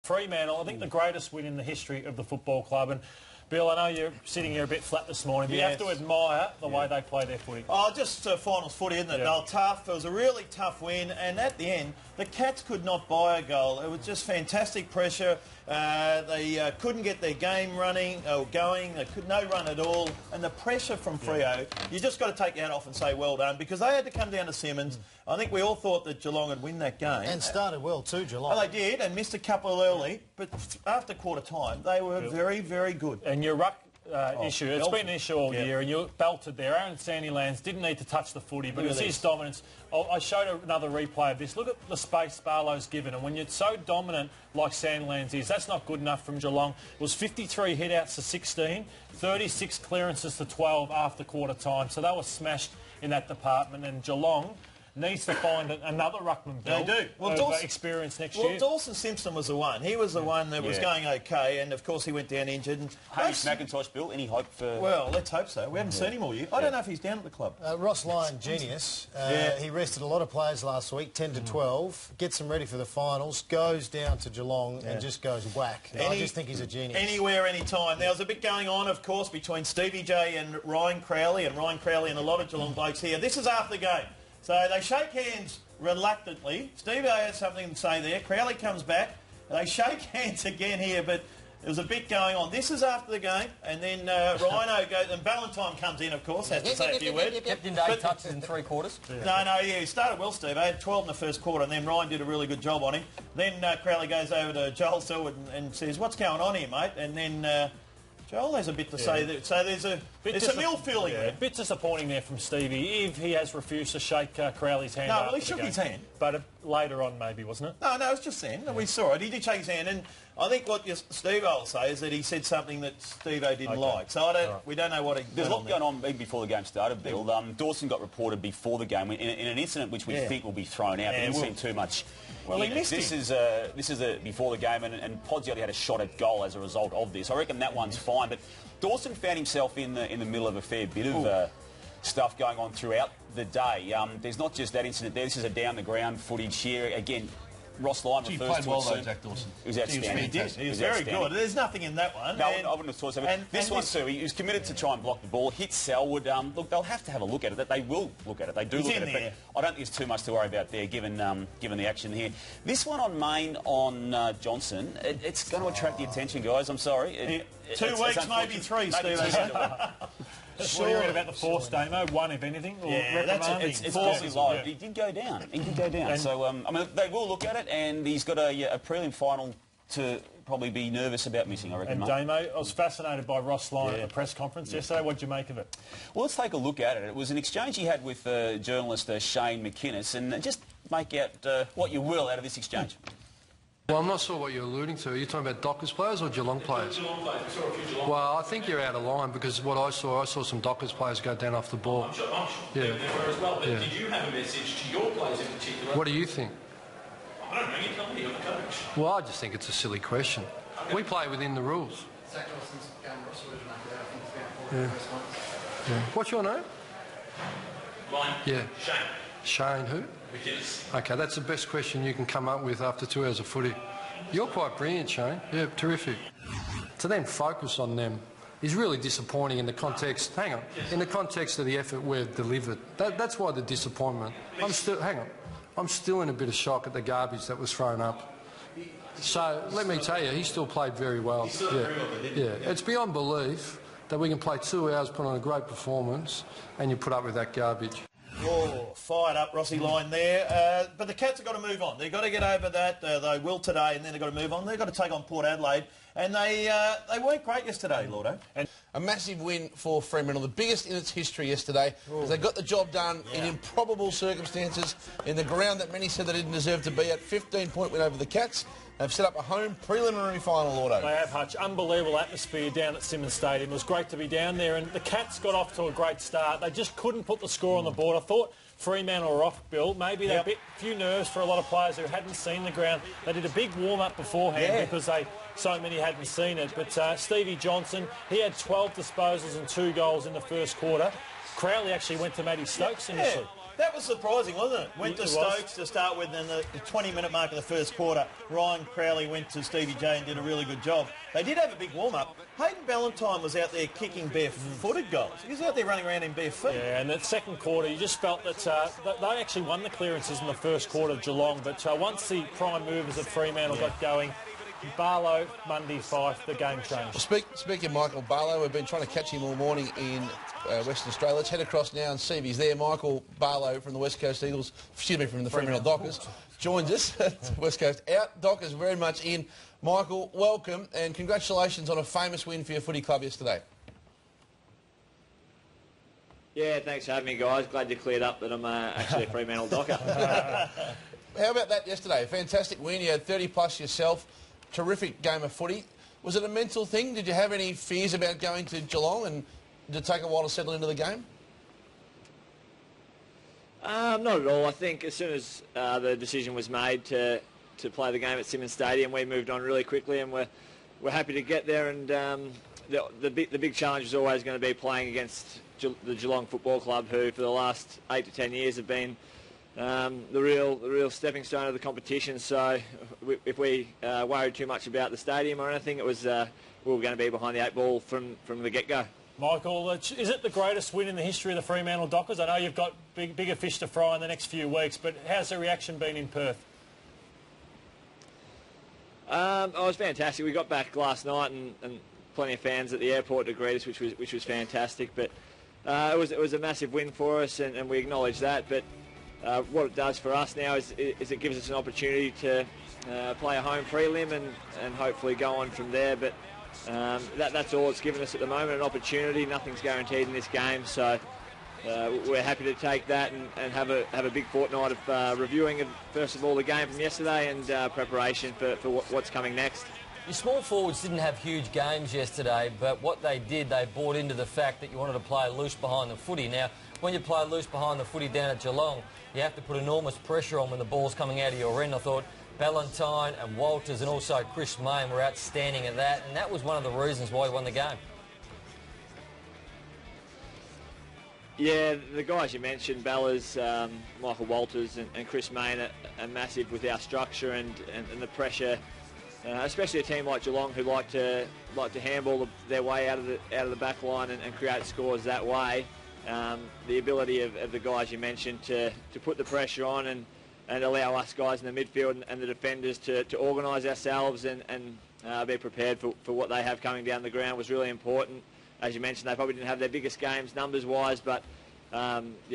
Fremantle, I think the greatest win in the history of the football club. And Bill, I know you're sitting here a bit flat this morning, but you have to admire the way they play their footy. Oh, just finals footy, isn't it? They were tough. It was a really tough win, and at the end, the Cats could not buy a goal. It was just fantastic pressure. They couldn't get their game running or going. They could no run at all, and the pressure from Freo, you just got to take your hat off and say well done, because they had to come down to Simmons. I think we all thought that Geelong would win that game. And started well too, Geelong. Oh, they did, and missed a couple early, but after quarter time, they were very, very good. And your ruck issue, it's been an issue all year, and you belted there. Aaron Sandilands didn't need to touch the footy, but it's his dominance. I showed another replay of this. Look at the space Barlow's given, and when you're so dominant like Sandilands is, that's not good enough from Geelong. It was 53 hit-outs to 16, 36 clearances to 12 after quarter time, so they were smashed in that department, and Geelong needs to find another ruckman, Bill. They do. Well, Dawson, experience next year. Well, Dawson Simpson was the one. He was the one that was going OK, and of course he went down injured. And Hamish McIntosh, Bill, any hope for... Well, let's hope so. We haven't seen him all year. I don't know if he's down at the club. Ross Lyon, genius. He rested a lot of players last week, 10 to 12, gets them ready for the finals, goes down to Geelong and just goes whack. I just think he's a genius. Anywhere, anytime. There was a bit going on, of course, between Stevie J and Ryan Crowley and a lot of Geelong blokes here. This is after the game. So they shake hands reluctantly. Stevie has something to say there. Crowley comes back. They shake hands again here, but there's a bit going on. This is after the game, and then Rhino goes, and Ballantyne comes in, of course, has to say a few words. Captain Day touches in 3 quarters. No, he started well, Steve. I had 12 in the first quarter, and then Ryan did a really good job on him. Then Crowley goes over to Joel Selwood and says, "What's going on here, mate?" And then Joel has a bit to say there. So there's some ill feeling there. A bit disappointing there from Stevie. If he has refused to shake Crowley's hand. No, well, he shook his hand. But later on, maybe, wasn't it? No, it was just then. We saw it. He did shake his hand. And I think what Steve-O will say is that he said something that Steve-O didn't like. So we don't know what he... There's a lot going on even before the game started, Bill. Dawson got reported before the game in an incident which we think will be thrown out. There didn't seem too much... Well, he missed this is before the game, and Podsy had a shot at goal as a result of this. I reckon that one's fine, but Dawson found himself in the middle of a fair bit of stuff going on throughout the day. There's not just that incident there. This is a down-the-ground footage here. Again, Ross Lyon refers played to well, it though, soon. Jack Dawson. He was outstanding. He was very good. There's nothing in that one. No, I wouldn't have thought so. This one too, he was committed to try and block the ball, hit Selwood. Look, they'll have to have a look at it. They will look at it. They do look at it. But I don't think there's too much to worry about there, given the action here. This one on Main on Johnson, it's going to attract the attention, guys. I'm sorry. 2 weeks, maybe 3, Steve. What are you read about the force, Damo? 1, if anything? Or it's fairly low. He did go down. So, I mean, they will look at it, and he's got a prelim final to probably be nervous about missing, I reckon. And Damo, I was fascinated by Ross Lyon at the press conference yesterday. What did you make of it? Well, let's take a look at it. It was an exchange he had with journalist Shane McInnes, and just make out what you will out of this exchange. Well, I'm not sure what you're alluding to. Are you talking about Dockers players or Geelong players? Geelong players. We saw a few Geelong Well, I think you're out of line, because what I saw some Dockers players go down off the ball. I'm sure they were as well. But did you have a message to your players in particular? What do you think? I don't know. You tell me. You're the coach. Well, I just think it's a silly question. We play within the rules. What's your name? Mine? Yeah. Shane. Shane who? McInnes. OK, that's the best question you can come up with after 2 hours of footy. You're quite brilliant, Shane. Yeah, terrific. To then focus on them is really disappointing in the context... Hang on. In the context of the effort we've delivered. That's why the disappointment. I'm still in a bit of shock at the garbage that was thrown up. So, let me tell you, he still played very well. It's beyond belief that we can play 2 hours, put on a great performance, and you put up with that garbage. Oh, fired up Rossi line there. But the Cats have got to move on. They've got to get over that. They will today, and then they've got to move on. They've got to take on Port Adelaide. And they weren't great yesterday, Lordo. And a massive win for Fremantle, the biggest in its history yesterday, as they got the job done in improbable circumstances, in the ground that many said they didn't deserve to be at. 15-point win over the Cats. They've set up a home preliminary final, Lordo. They have, Hutch. Unbelievable atmosphere down at Simmons Stadium. It was great to be down there, and the Cats got off to a great start. They just couldn't put the score on the board. I thought Fremantle were off, Bill. Maybe they few nerves for a lot of players who hadn't seen the ground. They did a big warm-up beforehand because so many hadn't seen it. But Stevie Johnson, he had 12 disposals and 2 goals in the first quarter. Crowley actually went to Matty Stokes initially. That was surprising, wasn't it? Went to Stokes to start with, and the 20-minute mark of the first quarter, Ryan Crowley went to Stevie J and did a really good job. They did have a big warm-up. Hayden Ballantyne was out there kicking bare-footed goals. He was out there running around in bare feet. Yeah, and that second quarter, you just felt that they actually won the clearances in the first quarter of Geelong, but once the prime movers of Fremantle got going, Barlow, Mundy, Fife, the game changed. Well, speaking of Michael Barlow, we've been trying to catch him all morning in Western Australia. Let's head across now and see if he's there. Michael Barlow from the West Coast Eagles, excuse me, from the Fremantle Dockers, joins us. West Coast out, Dockers very much in. Michael, welcome and congratulations on a famous win for your footy club yesterday. Yeah, thanks for having me, guys. Glad you cleared up that I'm actually a Fremantle Docker. How about that yesterday? A fantastic win. You had 30+ yourself. Terrific game of footy. Was it a mental thing? Did you have any fears about going to Geelong, and did it take a while to settle into the game? Not at all. I think as soon as the decision was made to play the game at Simmons Stadium, we moved on really quickly, and we're happy to get there. And the big challenge is always going to be playing against the Geelong Football Club, who for the last 8 to 10 years have been the real stepping stone of the competition. So if we worried too much about the stadium or anything, it was we were going to be behind the 8 ball from the get-go. Michael, is it the greatest win in the history of the Fremantle Dockers? I know you've got bigger fish to fry in the next few weeks, but how's the reaction been in Perth? It was fantastic. We got back last night and plenty of fans at the airport to greet us, which was fantastic. But it was a massive win for us, and we acknowledge that. But what it does for us now is it gives us an opportunity to play a home prelim and hopefully go on from there. But that's all it's given us at the moment, an opportunity. Nothing's guaranteed in this game, so we're happy to take that and have a big fortnight of reviewing of, first of all, the game from yesterday and preparation for what's coming next. Your small forwards didn't have huge games yesterday, but what they did, they bought into the fact that you wanted to play loose behind the footy. Now, when you play loose behind the footy down at Geelong, you have to put enormous pressure on when the ball's coming out of your end. I thought Ballantyne and Walters and also Chris Mayne were outstanding at that, and that was one of the reasons why he won the game. Yeah, the guys you mentioned, Bellas, Michael Walters and Chris Mayne are massive with our structure and the pressure, especially a team like Geelong who like to handball their way out of the back line and create scores that way. The ability of the guys you mentioned to put the pressure on and allow us guys in the midfield and the defenders to organise ourselves and be prepared for what they have coming down the ground was really important. As you mentioned, they probably didn't have their biggest games numbers-wise, but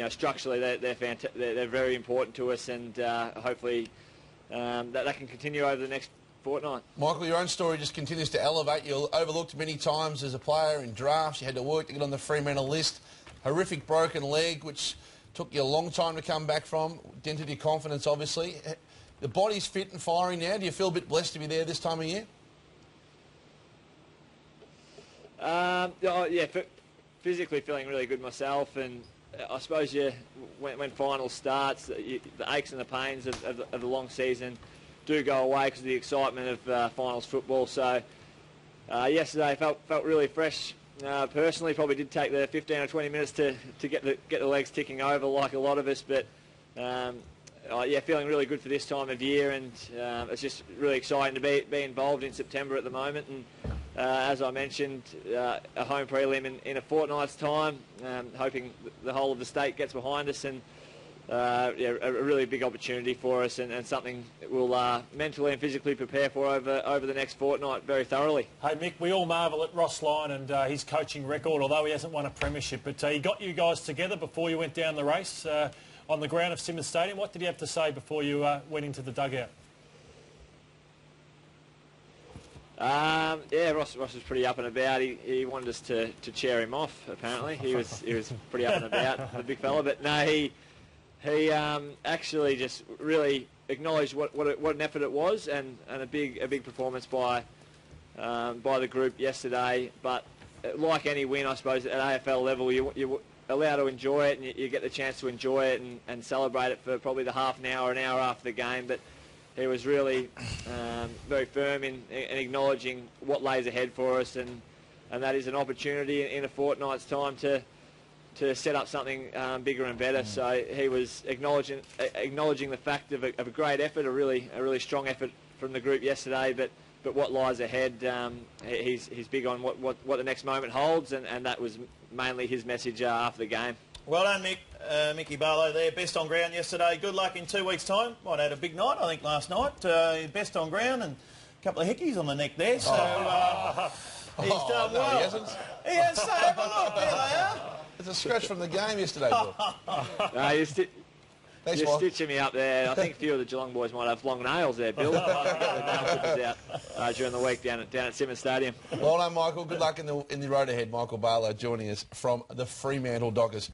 structurally they're very important to us, and hopefully that can continue over the next fortnight. Michael, your own story just continues to elevate. You're overlooked many times as a player in drafts. You had to work to get on the Fremantle list. Horrific broken leg, which took you a long time to come back from. Dented your confidence, obviously. The body's fit and firing now. Do you feel a bit blessed to be there this time of year? Yeah, physically feeling really good myself, and I suppose when finals starts, the aches and the pains of the long season do go away because of the excitement of finals football. So yesterday felt really fresh. Personally, probably did take the 15 or 20 minutes to get the legs ticking over like a lot of us, but yeah, feeling really good for this time of year, and it's just really exciting to be involved in September at the moment. And as I mentioned, a home prelim in a fortnight's time, hoping the whole of the state gets behind us, and yeah, a really big opportunity for us, and something that we'll mentally and physically prepare for over the next fortnight very thoroughly. Hey Mick, we all marvel at Ross Lyon and his coaching record, although he hasn't won a premiership, but he got you guys together before you went down the race on the ground of Simmons Stadium. What did he have to say before you went into the dugout? Yeah, Ross was pretty up and about. He wanted us to cheer him off. Apparently, he was pretty up and about, the big fella. But no, he actually just really acknowledged what an effort it was, and a big performance by the group yesterday. But like any win, I suppose at AFL level, you're allowed to enjoy it, and you get the chance to enjoy it and celebrate it for probably the half an hour after the game. But he was really very firm in acknowledging what lays ahead for us, and that is an opportunity in a fortnight's time to to set up something bigger and better. So he was acknowledging the fact of a great effort, a really strong effort from the group yesterday. But what lies ahead, he's big on what the next moment holds, and that was mainly his message after the game. Well done, Mickey Barlow there. Best on ground yesterday. Good luck in 2 weeks' time. Might have had a big night, I think, last night. Best on ground and a couple of hickeys on the neck there. So he's done well. No, he hasn't. He has. So have a look. There they are. It's a scratch from the game yesterday, Bill. No, you're stitching me up there. I think a few of the Geelong boys might have long nails there, Bill. Out during the week down at Simmons Stadium. Well done, Michael. Good luck in the road ahead. Michael Barlow joining us from the Fremantle Dockers.